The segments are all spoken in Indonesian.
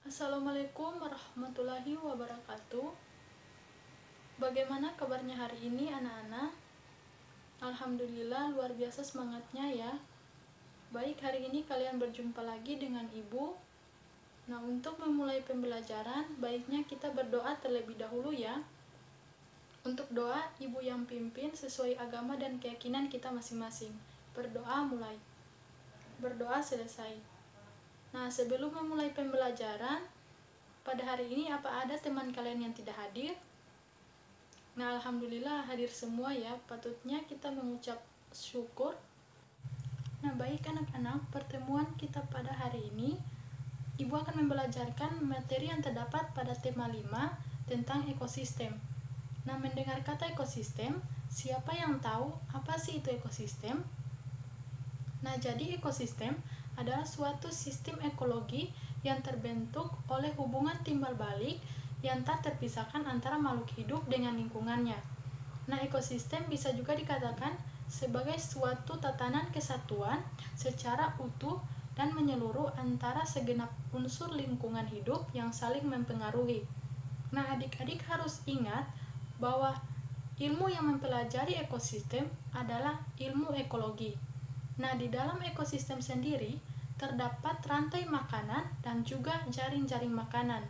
Assalamualaikum warahmatullahi wabarakatuh. Bagaimana kabarnya hari ini anak-anak? Alhamdulillah luar biasa semangatnya ya. Baik, hari ini kalian berjumpa lagi dengan Ibu. Nah, untuk memulai pembelajaran, baiknya kita berdoa terlebih dahulu ya. Untuk doa, Ibu yang pimpin sesuai agama dan keyakinan kita masing-masing. Berdoa mulai. Berdoa selesai. Nah, sebelum memulai pembelajaran, pada hari ini apa ada teman kalian yang tidak hadir? Nah, alhamdulillah hadir semua ya. Patutnya kita mengucap syukur. Nah, baik anak-anak, pertemuan kita pada hari ini Ibu akan membelajarkan materi yang terdapat pada tema 5 tentang ekosistem. Nah, mendengar kata ekosistem, siapa yang tahu apa sih itu ekosistem? Nah, jadi ekosistem adalah suatu sistem ekologi yang terbentuk oleh hubungan timbal balik yang tak terpisahkan antara makhluk hidup dengan lingkungannya. Nah, ekosistem bisa juga dikatakan sebagai suatu tatanan kesatuan secara utuh dan menyeluruh antara segenap unsur lingkungan hidup yang saling mempengaruhi. Nah, adik-adik harus ingat bahwa ilmu yang mempelajari ekosistem adalah ilmu ekologi. Nah, di dalam ekosistem sendiri terdapat rantai makanan dan juga jaring-jaring makanan.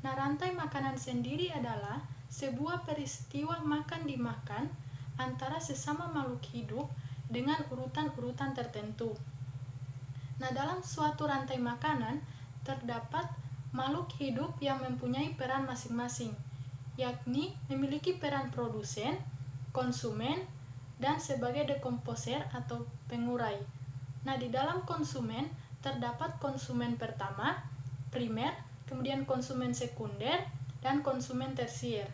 Nah, rantai makanan sendiri adalah sebuah peristiwa makan dimakan antara sesama makhluk hidup dengan urutan-urutan tertentu. Nah, dalam suatu rantai makanan terdapat makhluk hidup yang mempunyai peran masing-masing, yakni memiliki peran produsen, konsumen, dan sebagai dekomposer atau pengurai. Nah, di dalam konsumen terdapat konsumen pertama, primer, kemudian konsumen sekunder, dan konsumen tersier.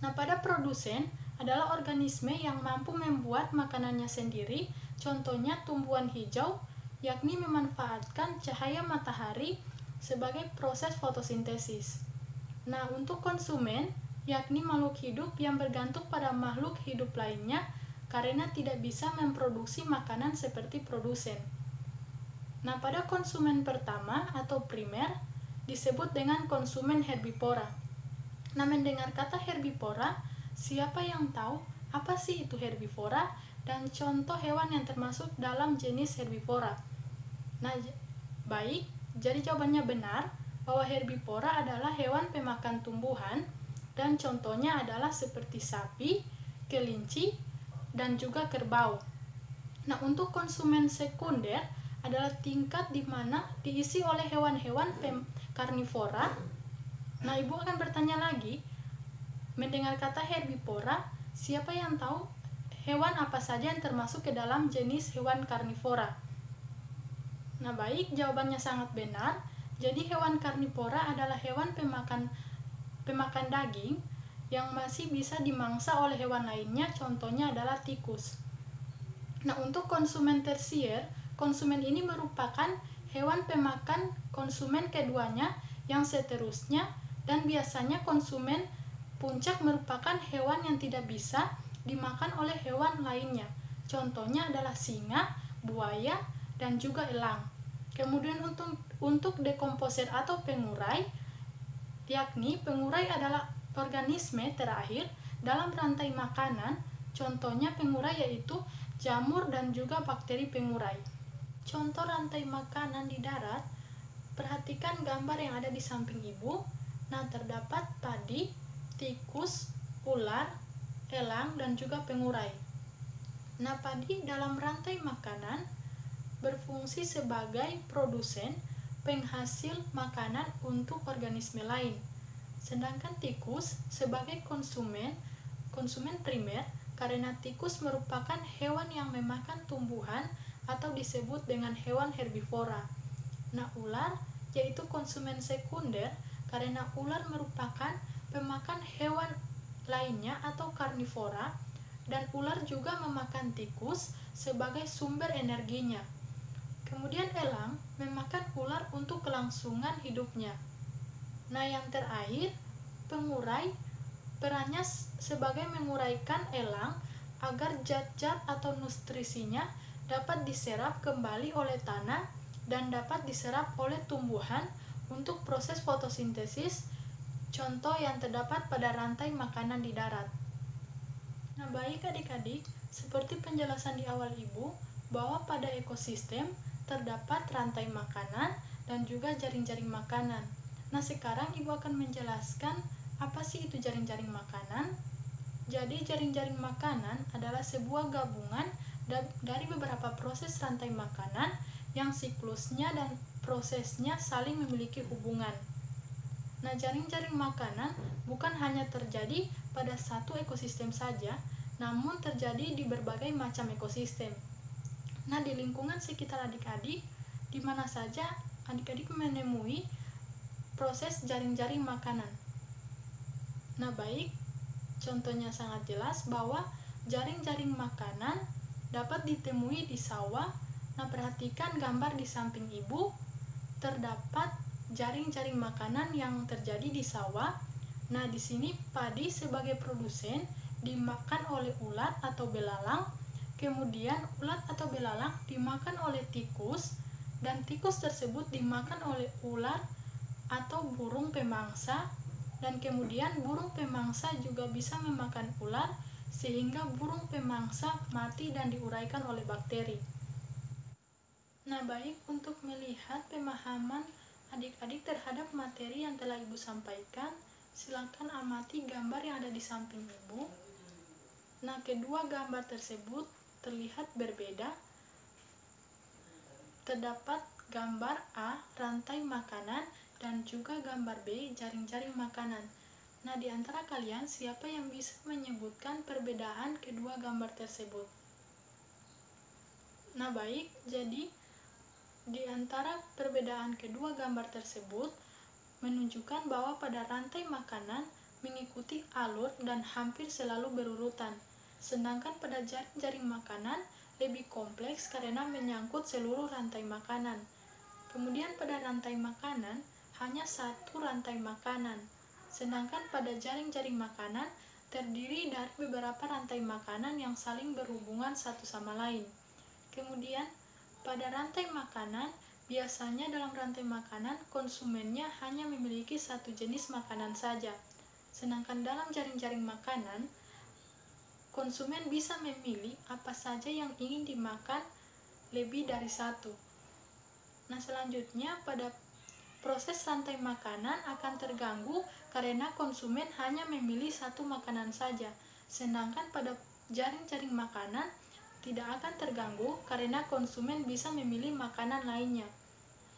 Nah, pada produsen adalah organisme yang mampu membuat makanannya sendiri, contohnya tumbuhan hijau, yakni memanfaatkan cahaya matahari sebagai proses fotosintesis. Nah, untuk konsumen, yakni makhluk hidup yang bergantung pada makhluk hidup lainnya karena tidak bisa memproduksi makanan seperti produsen. Nah, pada konsumen pertama atau primer disebut dengan konsumen herbivora. Nah, mendengar kata herbivora, siapa yang tahu apa sih itu herbivora dan contoh hewan yang termasuk dalam jenis herbivora? Nah, baik, jadi jawabannya benar bahwa herbivora adalah hewan pemakan tumbuhan dan contohnya adalah seperti sapi, kelinci, dan juga kerbau. Nah, untuk konsumen sekunder adalah tingkat di mana diisi oleh hewan-hewan karnivora. Nah, Ibu akan bertanya lagi, mendengar kata herbivora, siapa yang tahu hewan apa saja yang termasuk ke dalam jenis hewan karnivora? Nah, baik, jawabannya sangat benar. Jadi hewan karnivora adalah hewan pemakan daging yang masih bisa dimangsa oleh hewan lainnya, contohnya adalah tikus. Nah, untuk konsumen tersier, konsumen ini merupakan hewan pemakan konsumen keduanya yang seterusnya, dan biasanya konsumen puncak merupakan hewan yang tidak bisa dimakan oleh hewan lainnya. Contohnya adalah singa, buaya, dan juga elang. Kemudian untuk dekomposer atau pengurai, yakni pengurai adalah organisme terakhir dalam rantai makanan. Contohnya pengurai yaitu jamur dan juga bakteri pengurai. Contoh rantai makanan di darat, perhatikan gambar yang ada di samping Ibu. Nah, terdapat padi, tikus, ular, elang, dan juga pengurai. Nah, padi dalam rantai makanan berfungsi sebagai produsen penghasil makanan untuk organisme lain. Sedangkan tikus sebagai konsumen primer karena tikus merupakan hewan yang memakan tumbuhan atau disebut dengan hewan herbivora. Nah, ular yaitu konsumen sekunder karena ular merupakan pemakan hewan lainnya atau karnivora, dan ular juga memakan tikus sebagai sumber energinya. Kemudian elang memakan ular untuk kelangsungan hidupnya. Nah, yang terakhir, pengurai perannya sebagai menguraikan elang agar zat-zat atau nutrisinya dapat diserap kembali oleh tanah dan dapat diserap oleh tumbuhan untuk proses fotosintesis, contoh yang terdapat pada rantai makanan di darat. Nah, baik adik-adik, seperti penjelasan di awal Ibu, bahwa pada ekosistem terdapat rantai makanan dan juga jaring-jaring makanan. Nah, sekarang Ibu akan menjelaskan apa sih itu jaring-jaring makanan. Jadi, jaring-jaring makanan adalah sebuah gabungan dari beberapa proses rantai makanan yang siklusnya dan prosesnya saling memiliki hubungan. Nah, jaring-jaring makanan bukan hanya terjadi pada satu ekosistem saja, namun terjadi di berbagai macam ekosistem. Nah, di lingkungan sekitar adik-adik, di mana saja adik-adik menemui proses jaring-jaring makanan. Nah, baik, contohnya sangat jelas bahwa jaring-jaring makanan dapat ditemui di sawah. Nah, perhatikan gambar di samping Ibu, terdapat jaring-jaring makanan yang terjadi di sawah. Nah, di sini padi sebagai produsen dimakan oleh ulat atau belalang, kemudian ulat atau belalang dimakan oleh tikus, dan tikus tersebut dimakan oleh ular atau burung pemangsa, dan kemudian burung pemangsa juga bisa memakan ular, sehingga burung pemangsa mati dan diuraikan oleh bakteri. Nah, baik, untuk melihat pemahaman adik-adik terhadap materi yang telah Ibu sampaikan, silakan amati gambar yang ada di samping Ibu. Nah, kedua gambar tersebut terlihat berbeda. Terdapat gambar A, rantai makanan, dan juga gambar B, jaring-jaring makanan. Nah, di antara kalian, siapa yang bisa menyebutkan perbedaan kedua gambar tersebut? Nah, baik, jadi di antara perbedaan kedua gambar tersebut menunjukkan bahwa pada rantai makanan mengikuti alur dan hampir selalu berurutan, sedangkan pada jaring-jaring makanan lebih kompleks karena menyangkut seluruh rantai makanan. Kemudian pada rantai makanan hanya satu rantai makanan, sedangkan pada jaring-jaring makanan terdiri dari beberapa rantai makanan yang saling berhubungan satu sama lain. Kemudian pada rantai makanan, biasanya dalam rantai makanan konsumennya hanya memiliki satu jenis makanan saja. Sedangkan dalam jaring-jaring makanan, konsumen bisa memilih apa saja yang ingin dimakan lebih dari satu. Nah, selanjutnya pada proses rantai makanan akan terganggu karena konsumen hanya memilih satu makanan saja. Sedangkan pada jaring-jaring makanan tidak akan terganggu karena konsumen bisa memilih makanan lainnya.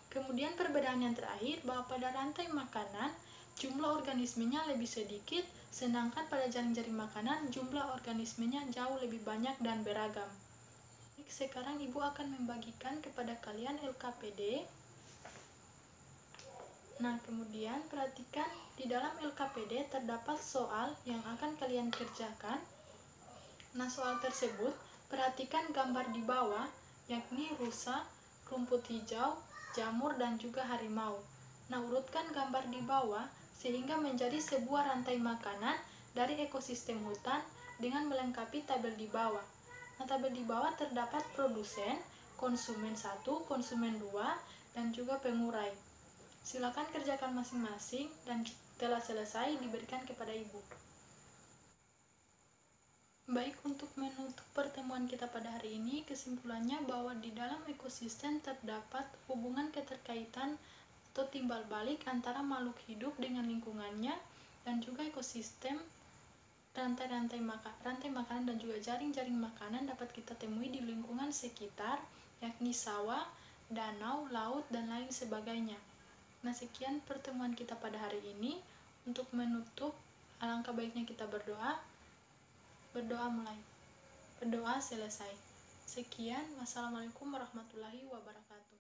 Kemudian perbedaan yang terakhir bahwa pada rantai makanan jumlah organismenya lebih sedikit, sedangkan pada jaring-jaring makanan jumlah organismenya jauh lebih banyak dan beragam. Sekarang Ibu akan membagikan kepada kalian LKPD. Nah, kemudian perhatikan di dalam LKPD terdapat soal yang akan kalian kerjakan. Nah, soal tersebut perhatikan gambar di bawah, yakni rusa, rumput hijau, jamur, dan juga harimau. Nah, urutkan gambar di bawah sehingga menjadi sebuah rantai makanan dari ekosistem hutan dengan melengkapi tabel di bawah. Nah, tabel di bawah terdapat produsen, konsumen 1, konsumen 2, dan juga pengurai. Silakan kerjakan masing-masing dan setelah selesai diberikan kepada Ibu. Baik, untuk menutup pertemuan kita pada hari ini, kesimpulannya bahwa di dalam ekosistem terdapat hubungan keterkaitan atau timbal balik antara makhluk hidup dengan lingkungannya, dan juga ekosistem rantai makanan dan juga jaring-jaring makanan dapat kita temui di lingkungan sekitar, yakni sawah, danau, laut, dan lain sebagainya. Nah, sekian pertemuan kita pada hari ini. Untuk menutup, alangkah baiknya kita berdoa. Berdoa mulai. Berdoa selesai. Sekian, wassalamualaikum warahmatullahi wabarakatuh.